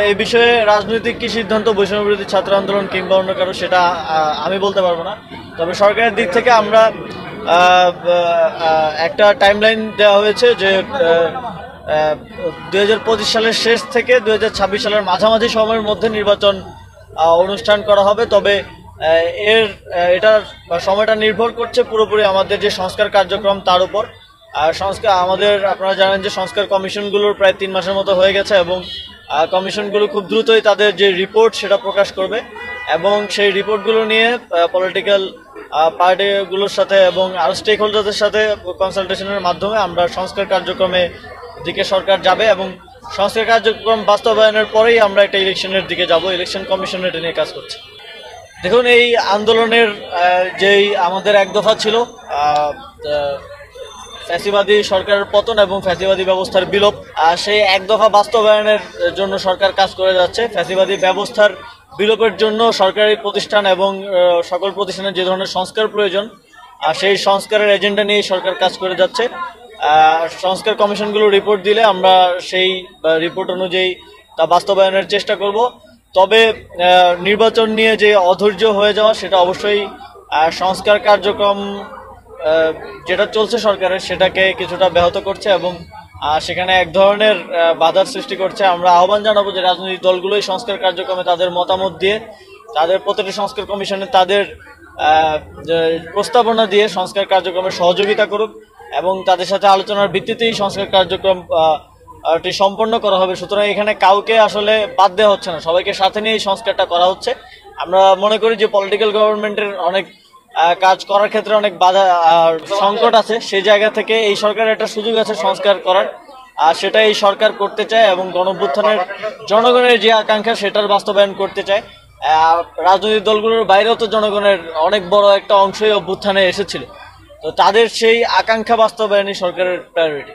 এই বিষয়ে রাজনৈতিক কি সিদ্ধান্ত বৈষম্যবিরোধী ছাত্র আন্দোলন কিংবা অন্য কারো সেটা আমি বলতে পারবো না। তবে সরকারের দিক থেকে আমরা একটা টাইমলাইন দেওয়া হয়েছে যে 2025 সালের শেষ থেকে 2026 সালের মাঝামাঝি সময়ের মধ্যে নির্বাচন অনুষ্ঠান করা হবে। তবে এটার সময়টা নির্ভর করছে পুরোপুরি আমাদের যে সংস্কার কার্যক্রম তার উপর। আর আপনারা জানেন যে সংস্কার কমিশনগুলোর প্রায় 3 মাসের মতো হয়ে গেছে এবং কমিশনগুলো খুব দ্রুতই তাদের যে রিপোর্ট সেটা প্রকাশ করবে এবং সেই রিপোর্টগুলো নিয়ে পলিটিক্যাল পার্টিগুলোর সাথে এবং আরো স্টেক হোল্ডারদের সাথে কনসালটেশনের মাধ্যমে আমরা সংস্কার কার্যক্রমে দিকে সরকার যাবে এবং সংস্কার কার্যক্রম বাস্তবায়নের পরেই আমরা একটা ইলেকশনের দিকে যাব। ইলেকশন কমিশন এটা নিয়ে কাজ করছে। দেখুন, এই আন্দোলনের যেই আমাদের এক দফা ছিল ফ্যাসিবাদী সরকারের পতন এবং ফ্যাসিবাদী ব্যবস্থার বিলোপ, সেই এক দফা বাস্তবায়নের জন্য সরকার কাজ করে যাচ্ছে। ফ্যাসিবাদী ব্যবস্থার বিলোপের জন্য সরকারি প্রতিষ্ঠান এবং সকল প্রতিষ্ঠানের যে ধরনের সংস্কার প্রয়োজন সেই সংস্কারের এজেন্ডা নিয়ে সরকার কাজ করে যাচ্ছে। সংস্কার কমিশনগুলো রিপোর্ট দিলে আমরা সেই রিপোর্ট অনুযায়ী তা বাস্তবায়নের চেষ্টা করব। তবে নির্বাচন নিয়ে যে অধৈর্য হয়ে যাওয়া সেটা অবশ্যই সংস্কার কার্যক্রম যেটা চলছে সরকারের সেটাকে কিছুটা ব্যাহত করছে এবং সেখানে এক ধরনের বাধার সৃষ্টি করছে। আমরা আহ্বান জানাবো যে রাজনৈতিক দলগুলোই সংস্কার কার্যক্রমে তাদের মতামত দিয়ে তাদের প্রতিটি সংস্কার কমিশনে তাদের প্রস্তাবনা দিয়ে সংস্কার কার্যক্রমে সহযোগিতা করুক এবং তাদের সাথে আলোচনার ভিত্তিতেই সংস্কার কার্যক্রম সম্পন্ন করা হবে। সুতরাং এখানে কাউকে আসলে বাদ দেওয়া হচ্ছে না, সবাইকে সাথে নিয়ে এই সংস্কারটা করা হচ্ছে। আমরা মনে করি যে পলিটিক্যাল গভর্নমেন্টের অনেক কাজ করার ক্ষেত্রে অনেক বাধা সংকট আছে, সেই জায়গা থেকে এই সরকারের একটা সুযোগ আছে সংস্কার করার, আর সেটা এই সরকার করতে চায় এবং গণঅভ্যুত্থানের জনগণের যে আকাঙ্ক্ষা সেটার বাস্তবায়ন করতে চায়। রাজনৈতিক দলগুলোর বাইরেও তো জনগণের অনেক বড় একটা অংশই অভ্যুত্থানে এসেছিল, তো তাদের সেই আকাঙ্ক্ষা বাস্তবায়নই সরকারের প্রায়োরিটি।